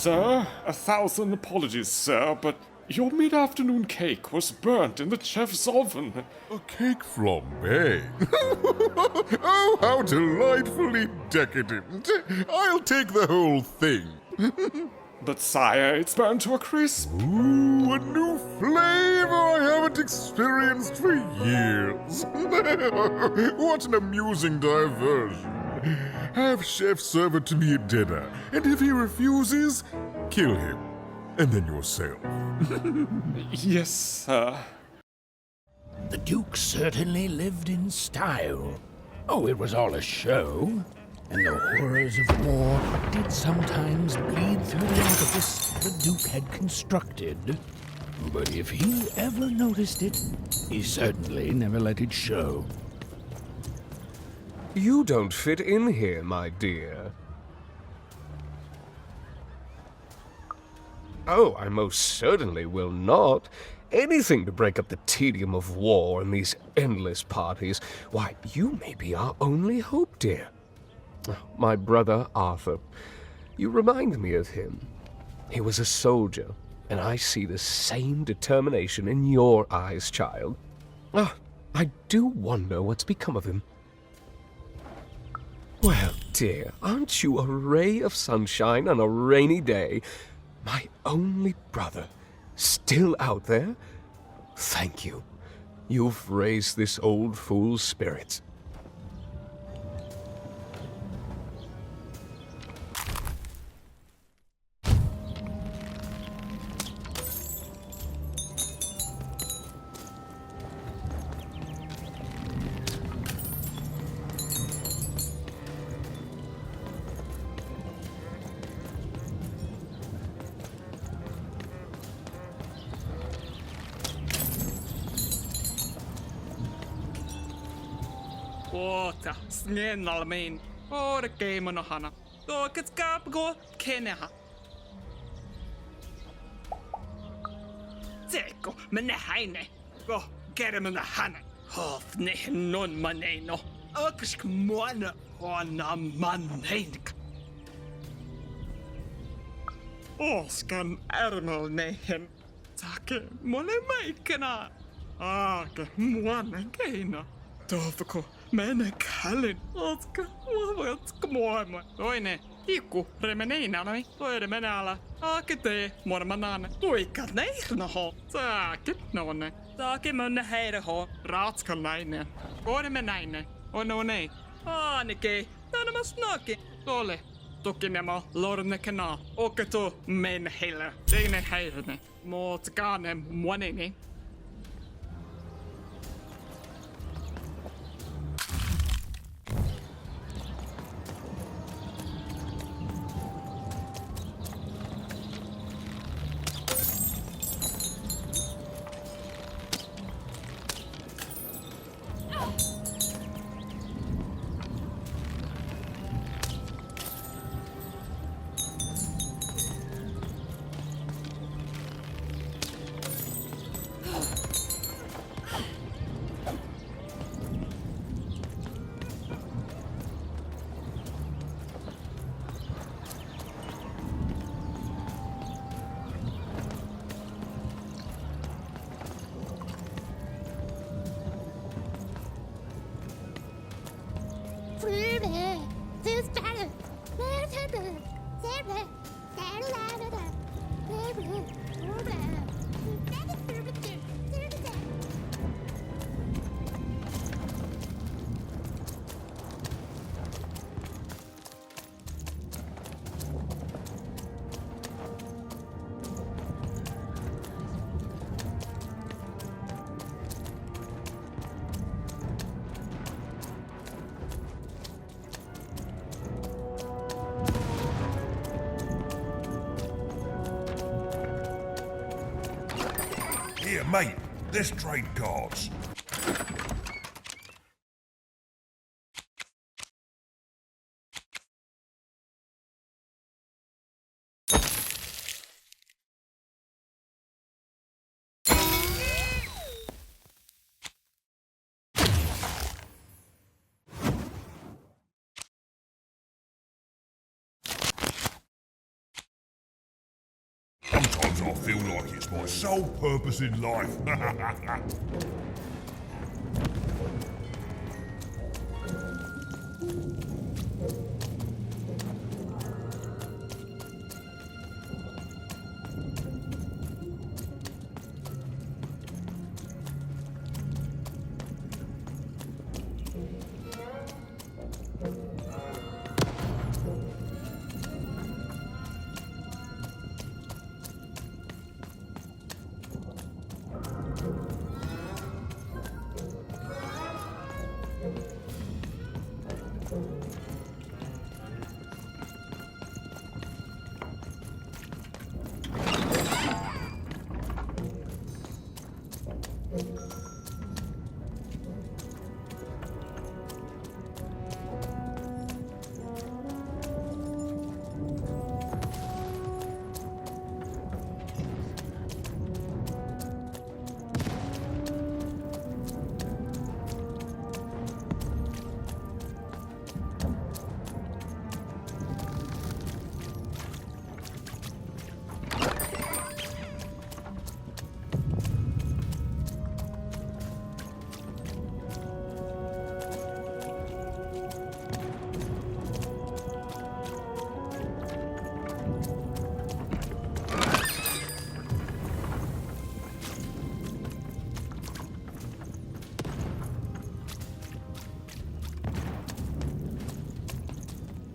Sir, 1,000 apologies, sir, but your mid-afternoon cake was burnt in the chef's oven. A cake flambe? Oh, how delightfully decadent. I'll take the whole thing. But sire, it's burnt to a crisp. Ooh, a new flavor I haven't experienced for years. What an amusing diversion. Have Chef serve it to me at dinner, and if he refuses, kill him. And then yourself. Yes, sir. The Duke certainly lived in style. Oh, it was all a show. And the horrors of war did sometimes bleed through the edifice the Duke had constructed. But if he ever noticed it, he certainly never let it show. You don't fit in here, my dear. Oh, I most certainly will not. Anything to break up the tedium of war and these endless parties. Why, you may be our only hope, dear. My brother Arthur. You remind me of him. He was a soldier, and I see the same determination in your eyes, child. Ah, I do wonder what's become of him. Well, dear, aren't you a ray of sunshine on a rainy day? My only brother, still out there? Thank you. You've raised this old fool's spirits. Oota, snällmin. Orkeimon hana. Toket kapgo keneha. Teko, mene haine. Go, kermena hana. Hof ne non maneno. Aksk moana hona manenk. Oskan ärmel nehen. Take mole maikena. Aake muana keina. Tovko, mene kallin. Otka, muovatko muoma. Toine, iku, remeneina noi. Toire menala. Aake tee, mormanaan. Tuikka neirna ho. Saakit nonne. Saake mönne heire ho. Raatskal nainen. Korme nainen. Ono nei. Aanike. Tänä snaki. Tole. Tukinemo lornekena. Oketo men heille. Teine heirne. Moot kaane muonini. Here, mate, let's trade cards. Sometimes I feel like it's my sole purpose in life.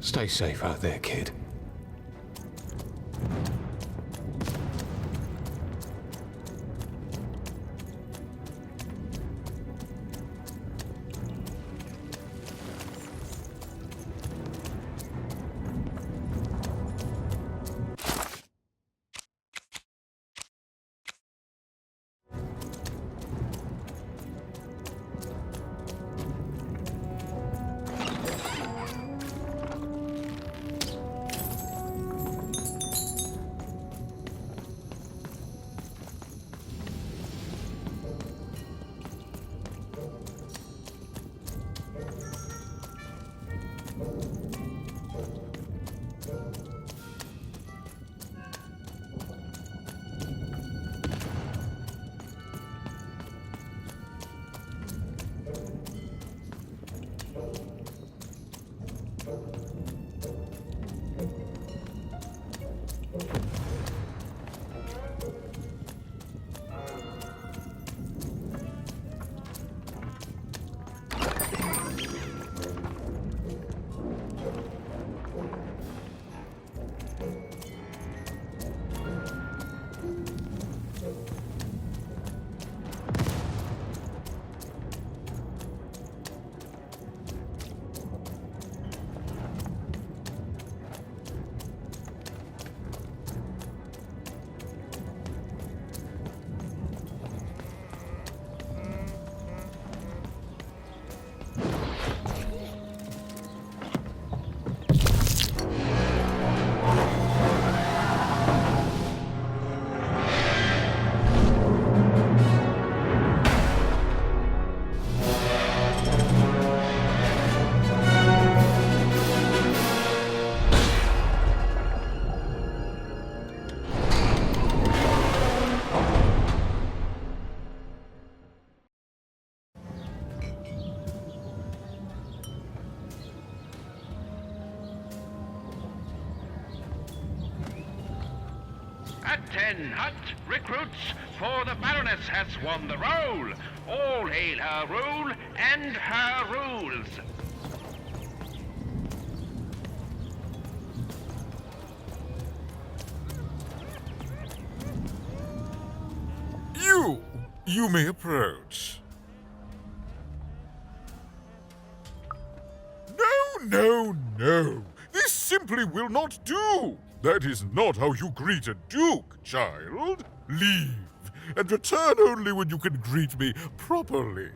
Stay safe out there, kid. At 10 hut recruits, for the Baroness has won the roll. All hail her rule and her rules. You may approach. No. This simply will not do. That is not how you greet a duke, child. Leave, and return only when you can greet me properly.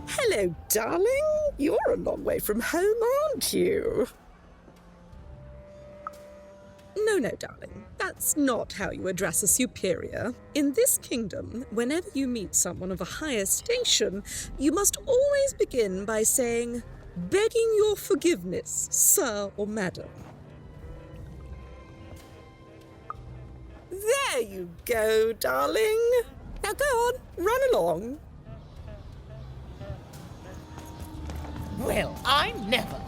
Hello, darling. You're a long way from home, aren't you? No, darling. That's not how you address a superior. In this kingdom, whenever you meet someone of a higher station, you must always begin by saying, "Begging your forgiveness, sir or madam." There you go, darling. Now go on, run along. Well, I never.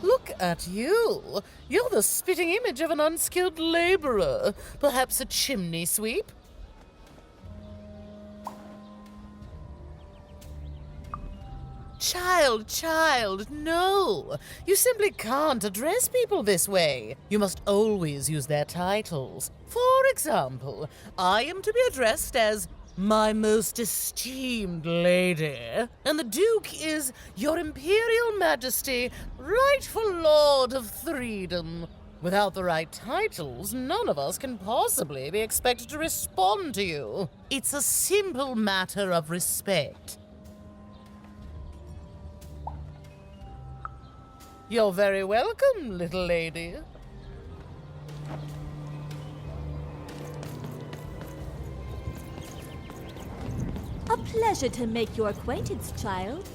Look at you. You're the spitting image of an unskilled laborer. Perhaps a chimney sweep? Child, no. You simply can't address people this way. You must always use their titles. For example, I am to be addressed as my most esteemed lady, and the Duke is Your Imperial Majesty, rightful Lord of Freedom. Without the right titles, none of us can possibly be expected to respond to you. It's a simple matter of respect. You're very welcome, little lady. A pleasure to make your acquaintance, child.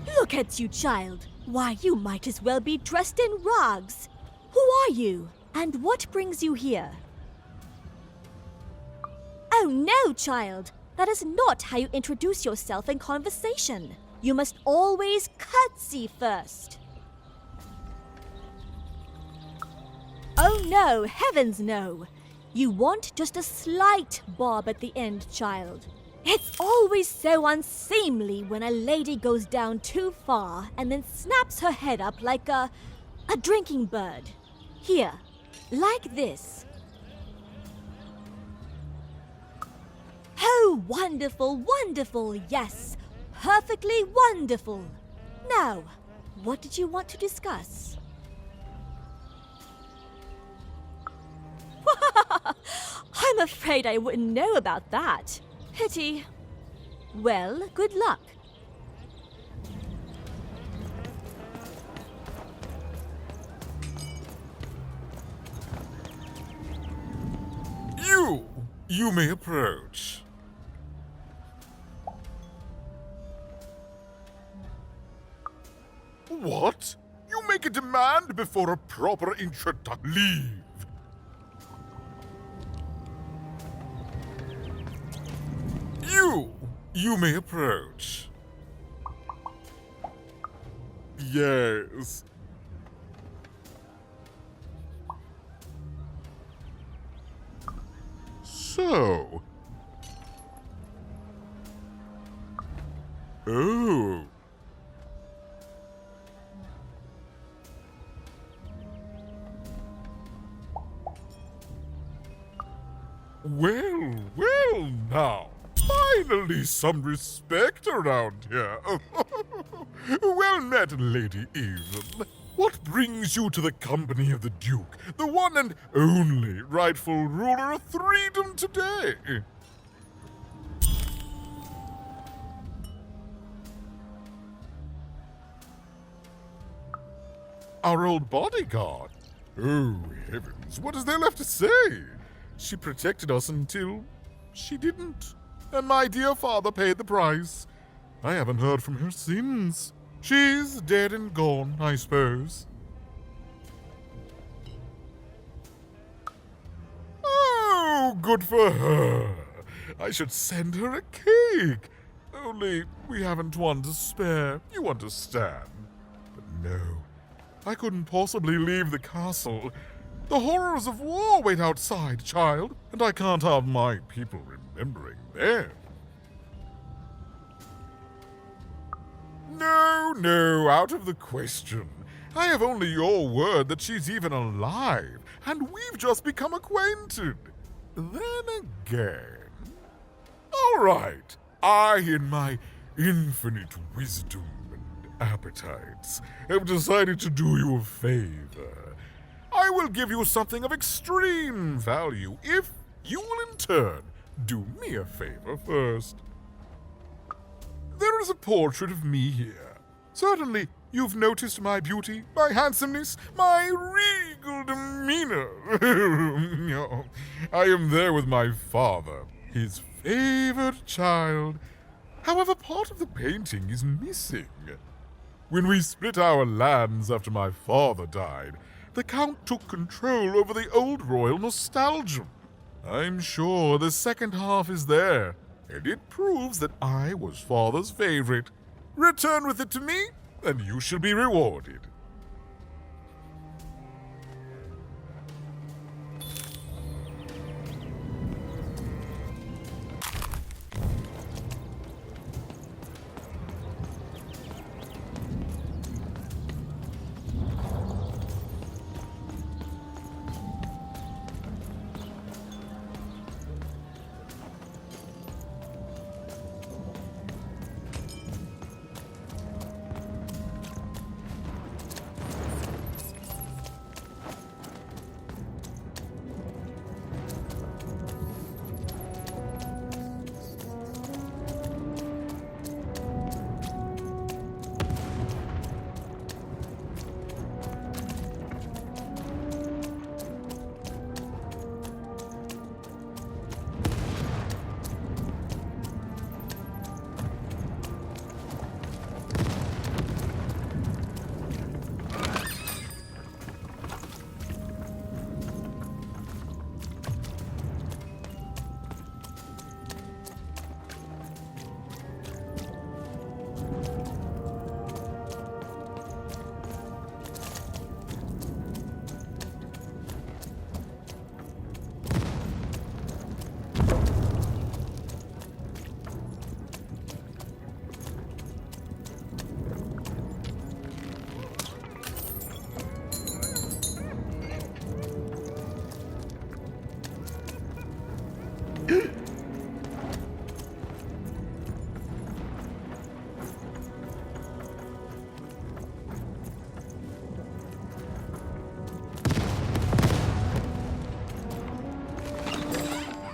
Look at you, child. Why, you might as well be dressed in rags. Who are you? And what brings you here? Oh no, child. That is not how you introduce yourself in conversation. You must always curtsy first. Oh no, heavens no. You want just a slight bob at the end, child. It's always so unseemly when a lady goes down too far and then snaps her head up like a drinking bird. Here, like this. Oh, wonderful, wonderful, yes. Perfectly wonderful. Now, what did you want to discuss? I'm afraid I wouldn't know about that. Pity. Well, good luck. You may approach. What? You make a demand before a proper introduction. Leave. You may approach. Yes. So. Oh. Well now. Finally some respect around here. Well met, Lady Evelyn. What brings you to the company of the Duke, the one and only rightful ruler of freedom today? Our old bodyguard. Oh, heavens, what is there left to say? She protected us until she didn't. And my dear father paid the price. I haven't heard from her since. She's dead and gone, I suppose. Oh, good for her. I should send her a cake. Only we haven't one to spare, you understand. But no, I couldn't possibly leave the castle. The horrors of war wait outside, child, and I can't have my people remembering them. No, out of the question. I have only your word that she's even alive, and we've just become acquainted. Then again... All right, I, in my infinite wisdom and appetites, have decided to do you a favor. I will give you something of extreme value if you will in turn do me a favor first. There is a portrait of me here. Certainly You've noticed my beauty, my handsomeness, my regal demeanor. I am there with my father, his favored child. However, part of the painting is missing. When we split our lands after my father died, the Count took control over the old royal nostalgia. I'm sure the second half is there, and it proves that I was father's favorite. Return with it to me, and you shall be rewarded.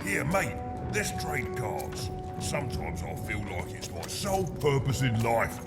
Here, mate, let's trade cards. Sometimes I feel like it's my sole purpose in life.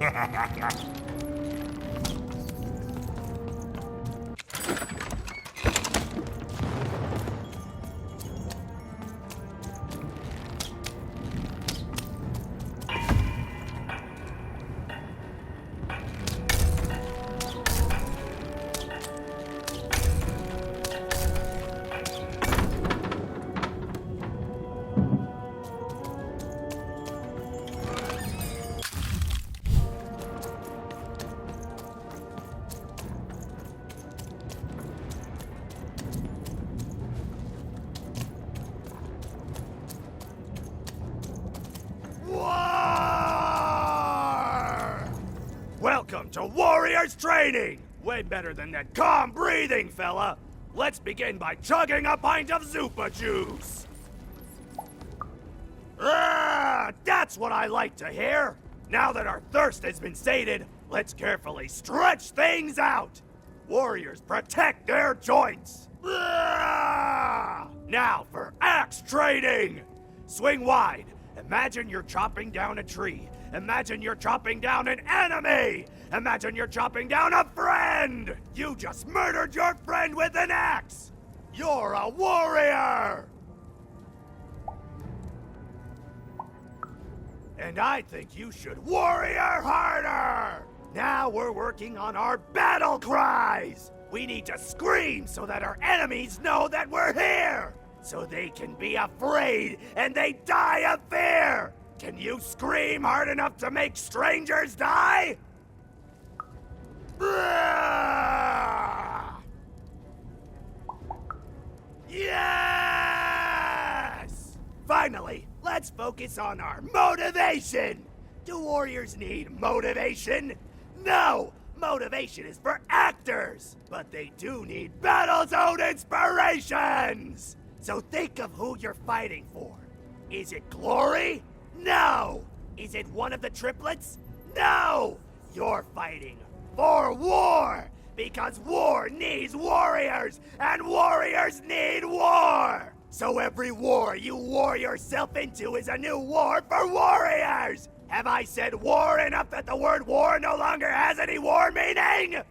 Welcome to Warriors Training! Way better than that calm breathing, fella! Let's begin by chugging a pint of Zupa juice! That's what I like to hear! Now that our thirst has been sated, let's carefully stretch things out! Warriors protect their joints! Now for axe training! Swing wide. Imagine you're chopping down a tree. Imagine you're chopping down an enemy! Imagine you're chopping down a friend! You just murdered your friend with an axe! You're a warrior! And I think you should warrior harder! Now we're working on our battle cries! We need to scream so that our enemies know that we're here! So they can be afraid and they die of fear! Can you scream hard enough to make strangers die? Yes! Finally, let's focus on our motivation! Do warriors need motivation? No! Motivation is for actors! But they do need battle zone inspirations! So think of who you're fighting for. Is it glory? No! Is it one of the triplets? No! You're fighting for war! Because war needs warriors, and warriors need war! So every war you war yourself into is a new war for warriors! Have I said war enough that the word war no longer has any war meaning?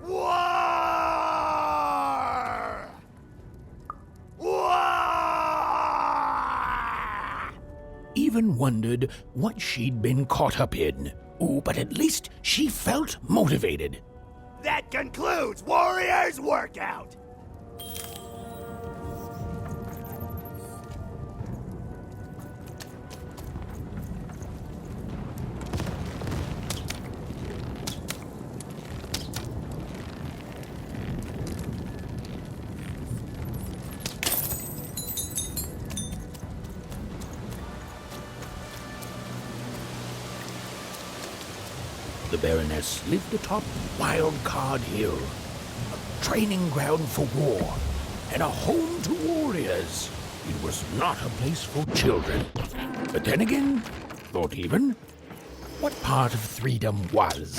War! War! Even wondered what she'd been caught up in. Oh, but at least she felt motivated. That concludes Warriors Workout! The Baroness lived atop Wildcard Hill, a training ground for war, and a home to warriors. It was not a place for children. But then again, thought even, what part of freedom was?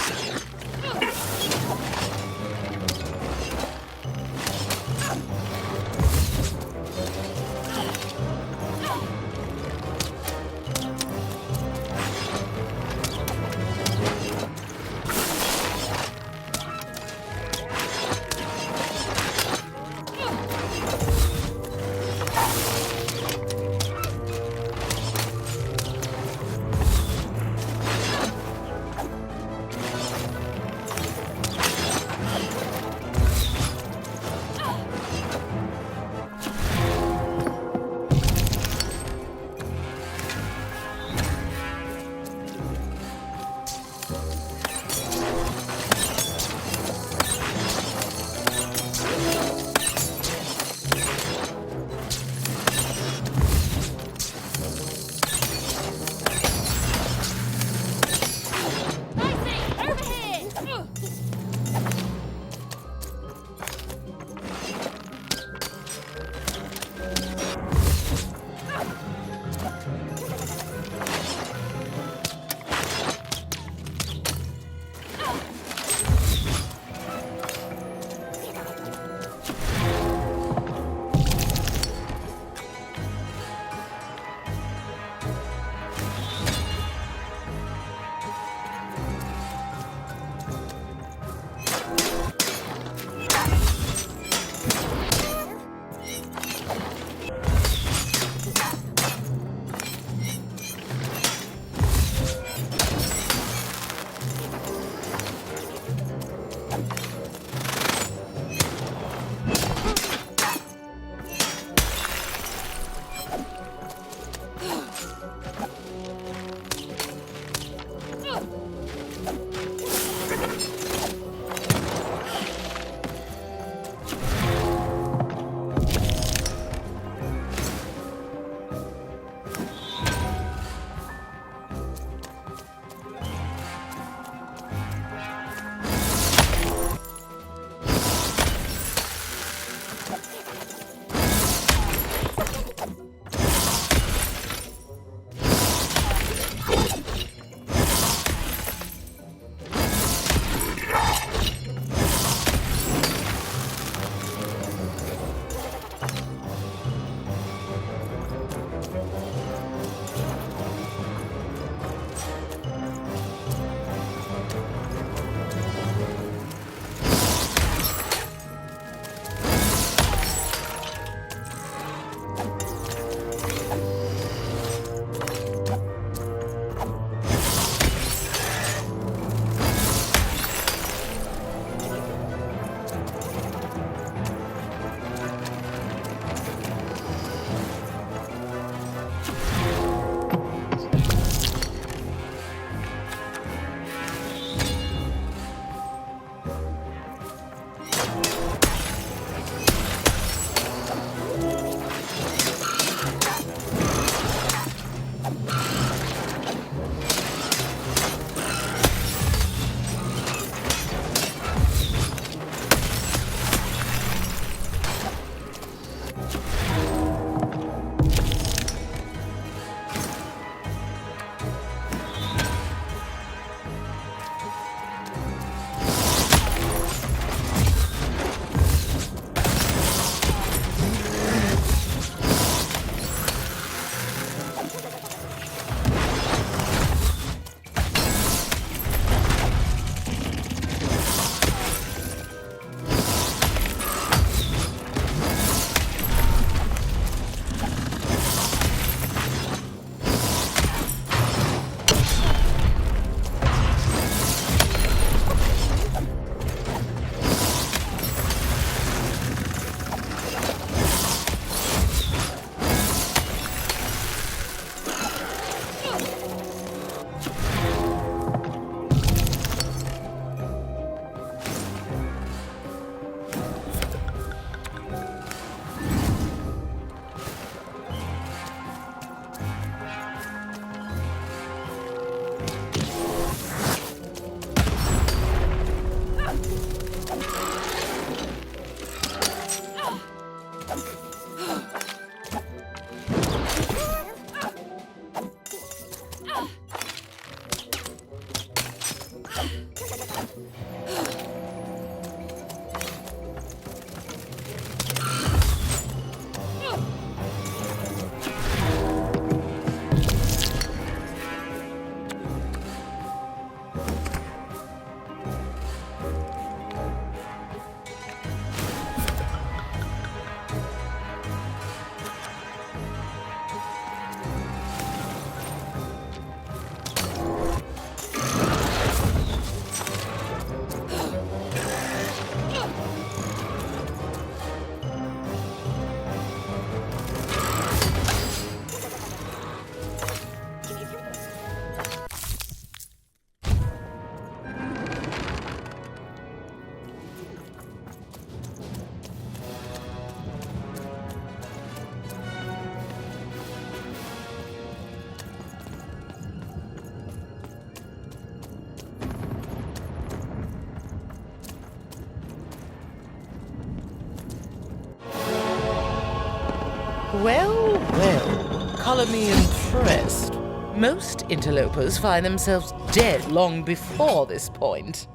Well, well, color me impressed. Most interlopers find themselves dead long before this point.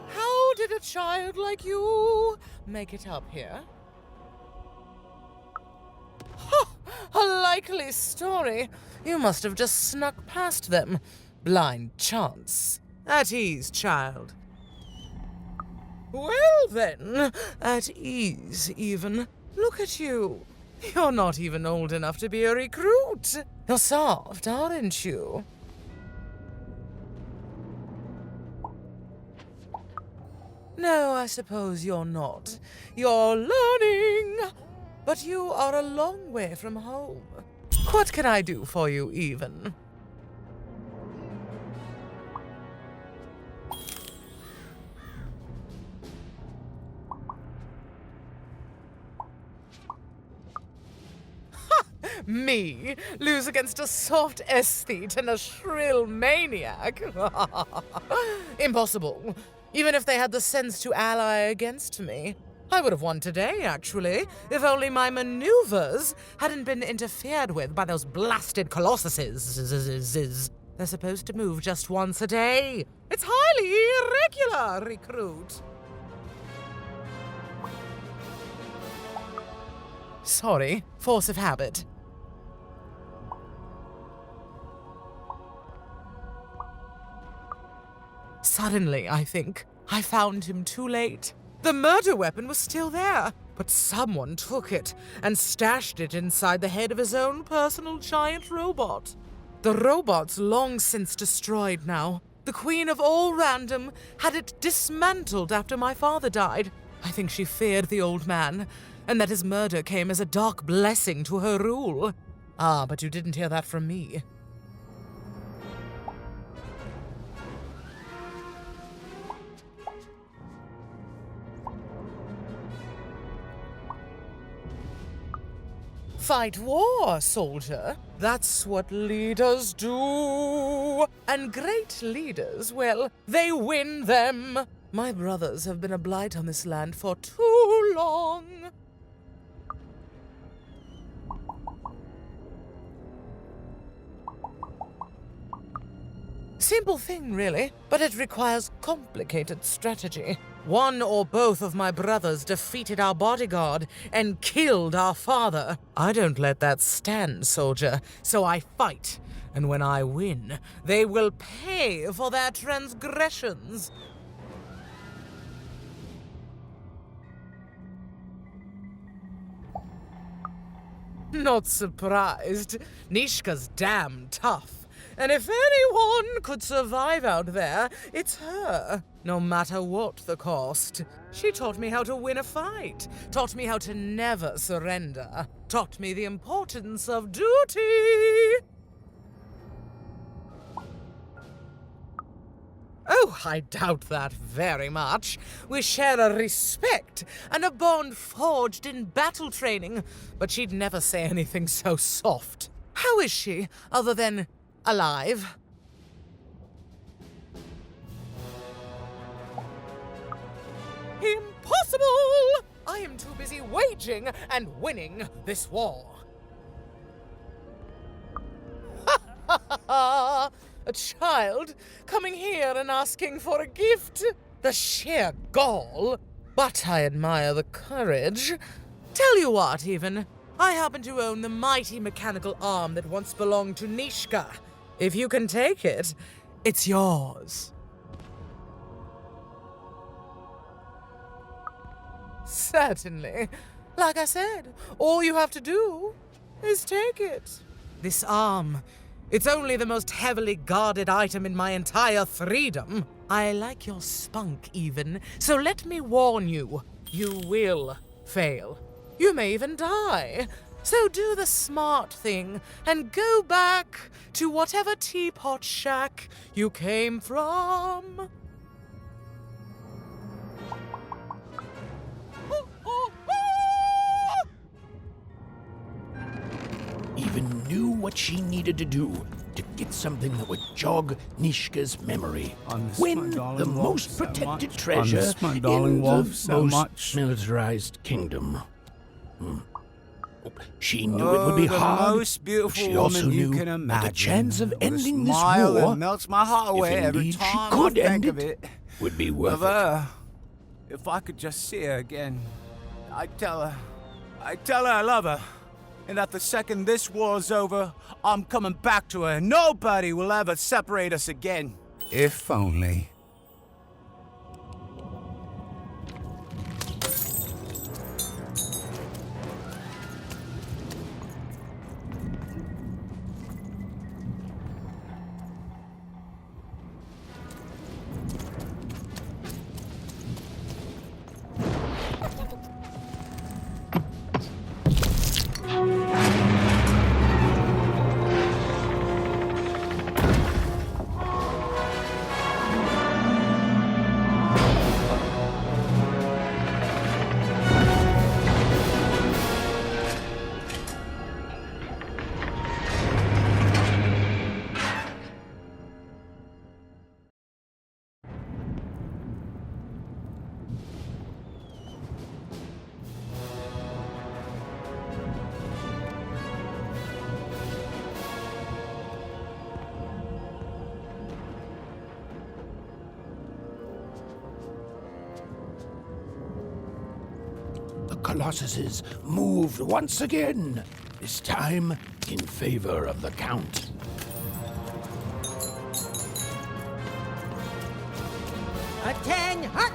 How did a child like you make it up here? Ha! A likely story. You must have just snuck past them. Blind chance. At ease, child. Well then, at ease even. Look at you. You're not even old enough to be a recruit. You're soft, aren't you? No, I suppose you're not. You're learning. But you are a long way from home. What can I do for you, even? Me lose against a soft aesthete and a shrill maniac? Impossible. Even if they had the sense to ally against me. I would have won today, actually, if only my maneuvers hadn't been interfered with by those blasted colossuses. They're supposed to move just once a day. It's highly irregular, recruit. Sorry, force of habit. Suddenly, I think, I found him too late. The murder weapon was still there, but someone took it and stashed it inside the head of his own personal giant robot. The robot's long since destroyed now. The Queen of All Random had it dismantled after my father died. I think she feared the old man, and that his murder came as a dark blessing to her rule. Ah, but you didn't hear that from me. Fight war, soldier. That's what leaders do. And great leaders, well, they win them. My brothers have been a blight on this land for too long. Simple thing, really, but it requires complicated strategy. One or both of my brothers defeated our bodyguard and killed our father. I don't let that stand, soldier, so I fight. And when I win, they will pay for their transgressions. Not surprised. Nishka's damn tough. And if anyone could survive out there, it's her. No matter what the cost. She taught me how to win a fight. Taught me how to never surrender. Taught me the importance of duty. Oh, I doubt that very much. We share a respect and a bond forged in battle training. But she'd never say anything so soft. How is she, other than alive? Impossible! I am too busy waging and winning this war. A child coming here and asking for a gift? The sheer gall. But I admire the courage. Tell you what, even. I happen to own the mighty mechanical arm that once belonged to Nishka. If you can take it, it's yours. Certainly. Like I said, all you have to do is take it. This arm, it's only the most heavily guarded item in my entire freedom. I like your spunk, even, so let me warn you, you will fail. You may even die. So do the smart thing and go back to whatever teapot shack you came from. Even knew what she needed to do to get something that would jog Nishka's memory. Win the most protected treasure in the most militarized kingdom. She knew it would be the hard. most beautiful She also woman you knew can that imagine. the chance of With a ending this smile war, that melts my heart away if every indeed she time could I end think of it, it. would be worth Of it. her, if I could just see her again, I'd tell her I love her, and that the second this war's over, I'm coming back to her. Nobody will ever separate us again. If only. The Colossuses moved once again, this time in favor of the Count. Attention!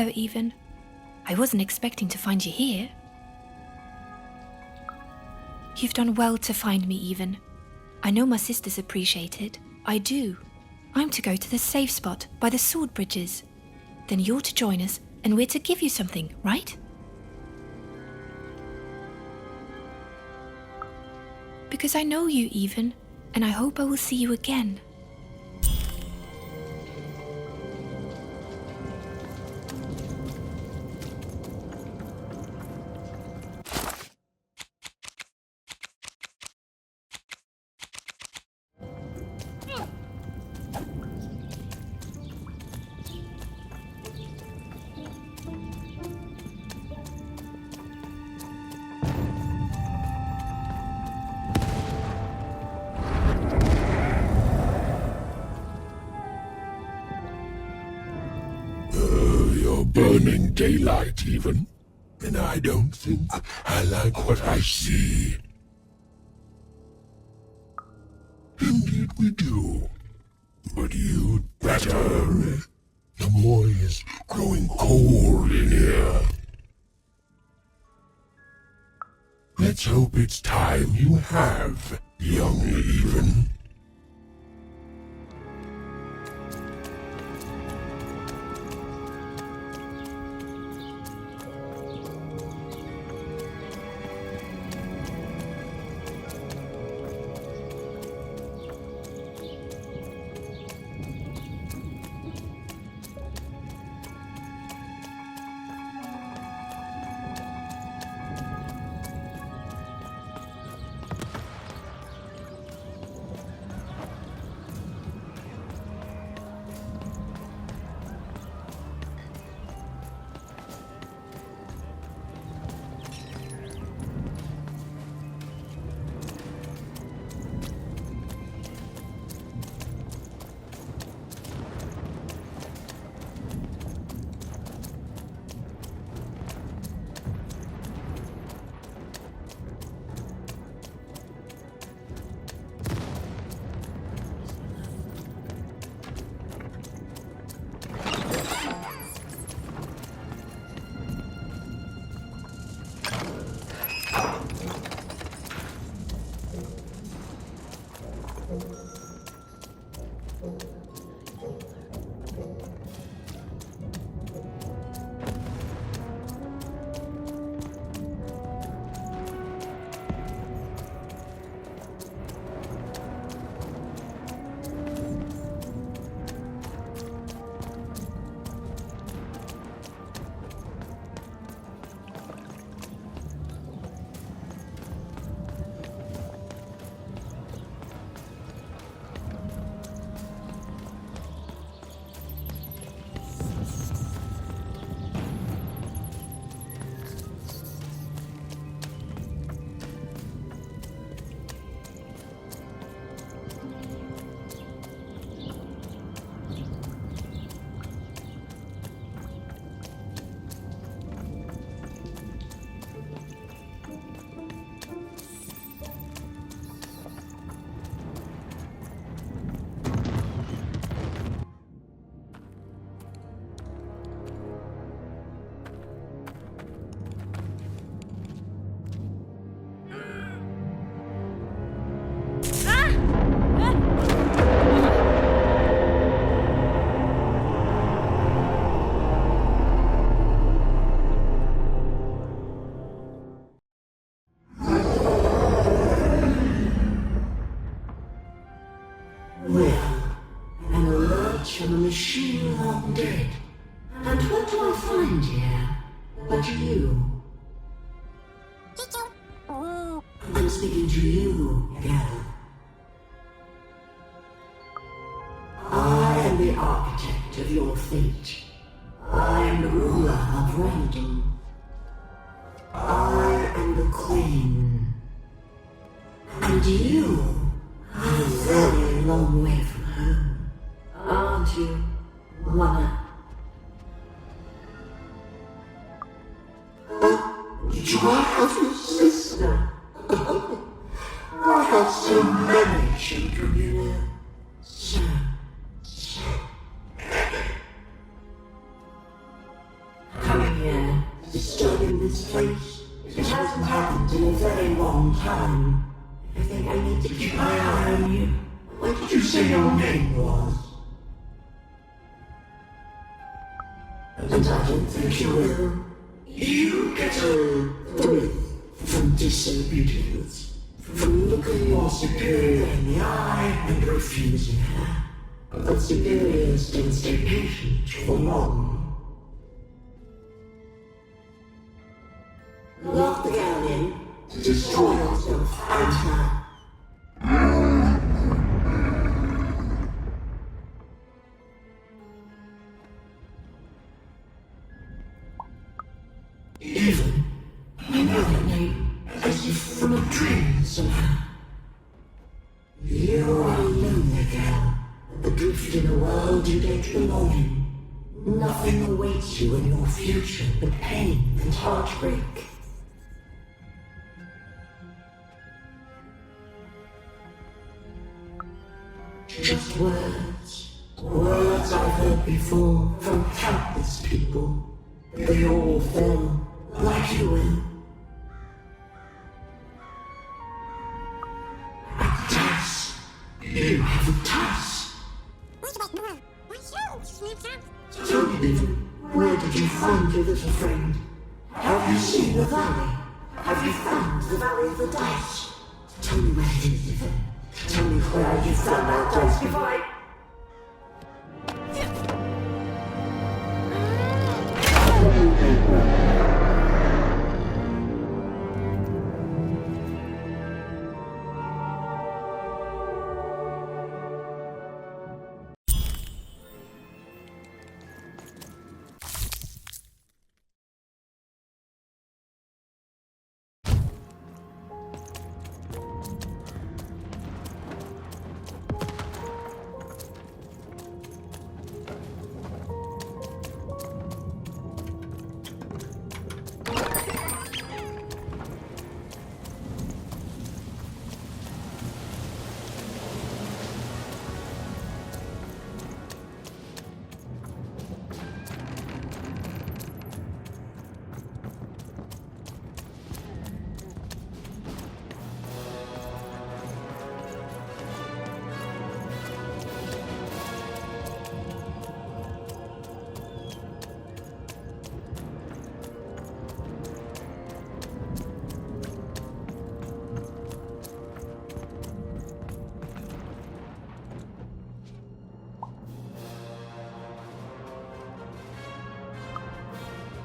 Hello, Even. I wasn't expecting to find you here. You've done well to find me, Even. I know my sisters appreciate it. I do. I'm to go to the safe spot by the sword bridges. Then you're to join us, and we're to give you something, right? Because I know you, Even, and I hope I will see you again. You're burning daylight, Even. And I don't think I like what I see. Indeed we do. But you'd better. The boy is growing cold in here. Let's hope it's time you have, young Even. Well, an alert from a machine long dead. And what do I find here but you? I'm speaking to you, girl. I am the architect of your fate. I am the ruler of Random. I am the queen. And you are a very long way from home, aren't you, Mother? Do I have a sister? I have so many children, you know. So many. It hasn't happened in a very long time. I think I need to keep my eye on you. What did you say your name was? And I don't think you will. You get a thrill from disobedience, from looking your superior in the eye and refusing her. But superiors don't stay patient for long. Lock the girl in, destroy yourself and her. Even, I know that name as if from a dream somehow. You are a lonely girl, adrift in a world you don't belong in. Nothing awaits you in your future but pain and heartbreak. Just words. Words I've heard before from countless people. They all fell like you will. A task. You have a task. Tell me, Beaver, where did you find your little friend? Have you seen the valley? Have you found the valley of the dice? Tell me where it is, Beaver. Tell me where you found that dice before I...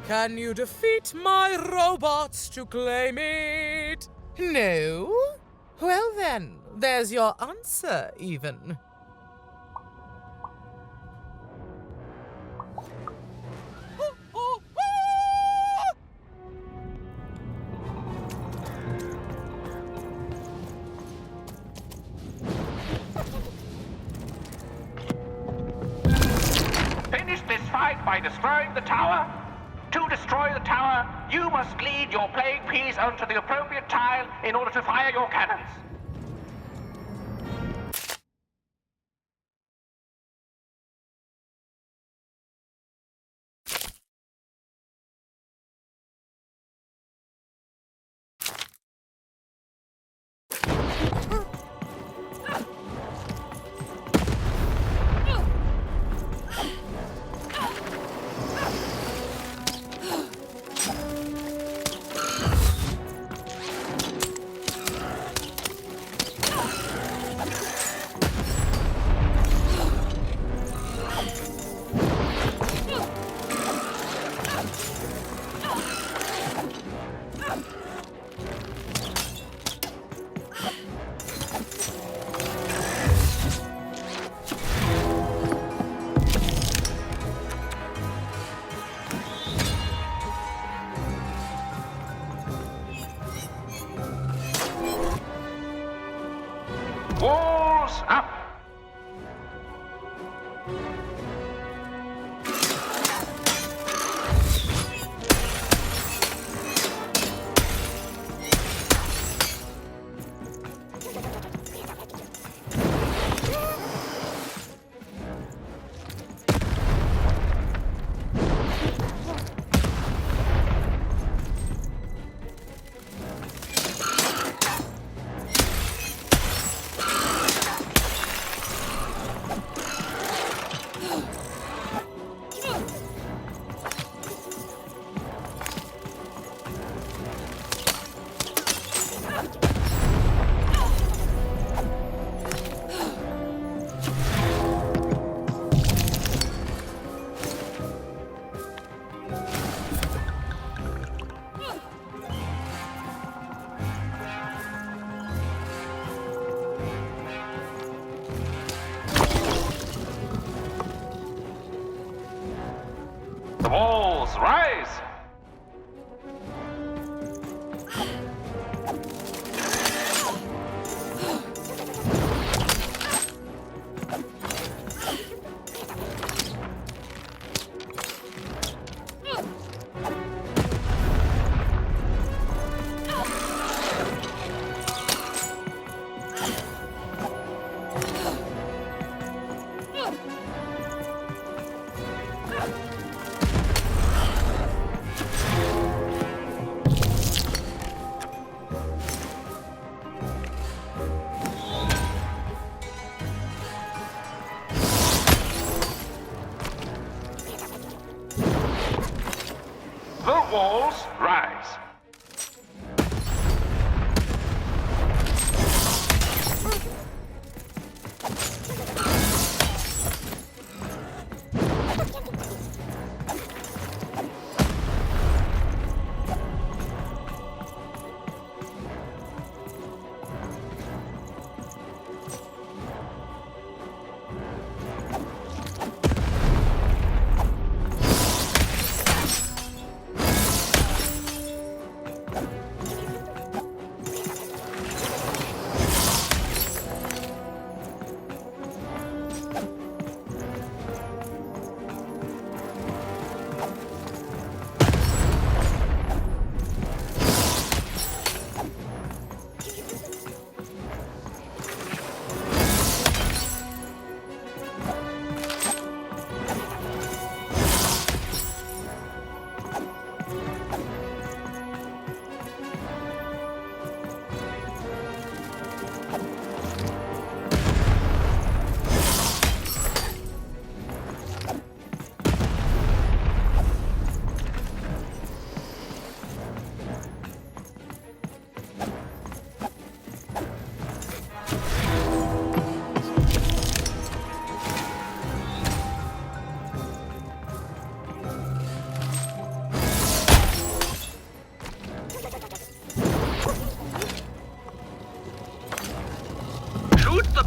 Can you defeat my robots to claim it? No? Well then, there's your answer, even. Finish this fight by destroying the tower. To destroy the tower, you must lead your playing piece onto the appropriate tile in order to fire your cannons. Walls up!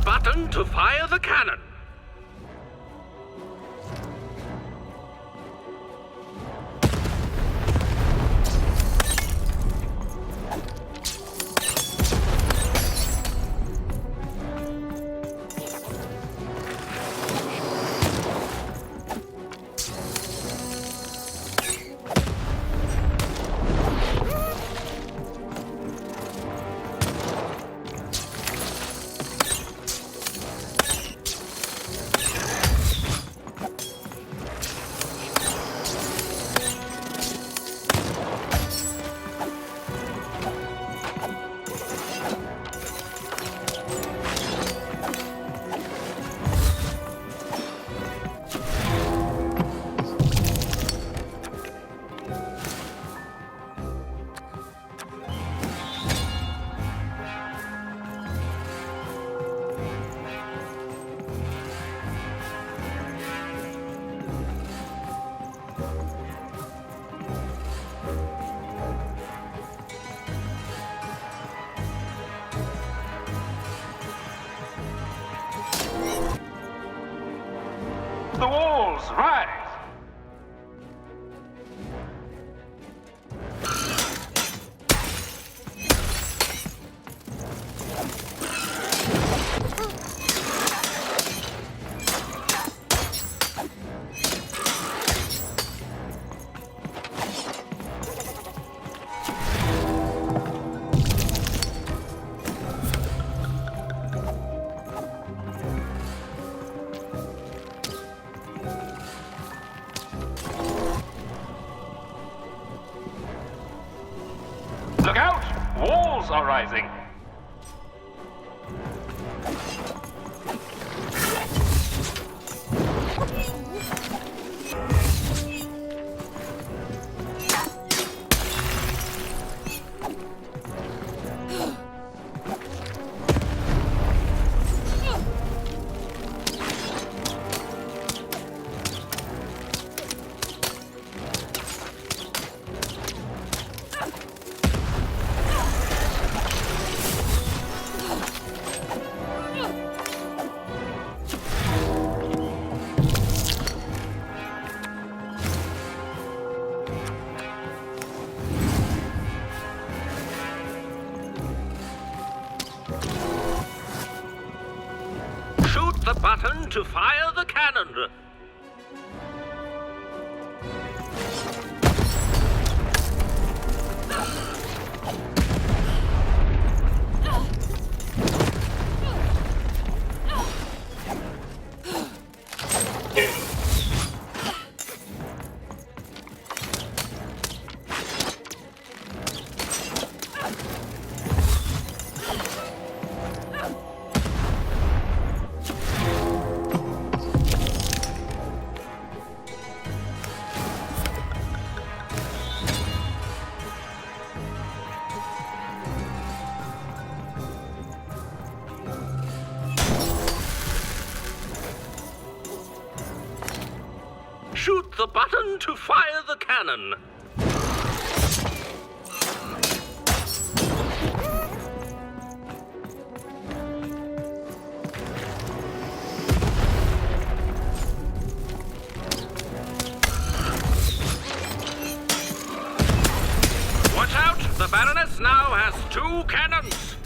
button to fire the cannon. The walls rise! Look out! Walls are rising! Shoot the button to fire the cannon. Shoot the button to fire the cannon. Watch out! The Baroness fortress now has 2 cannons.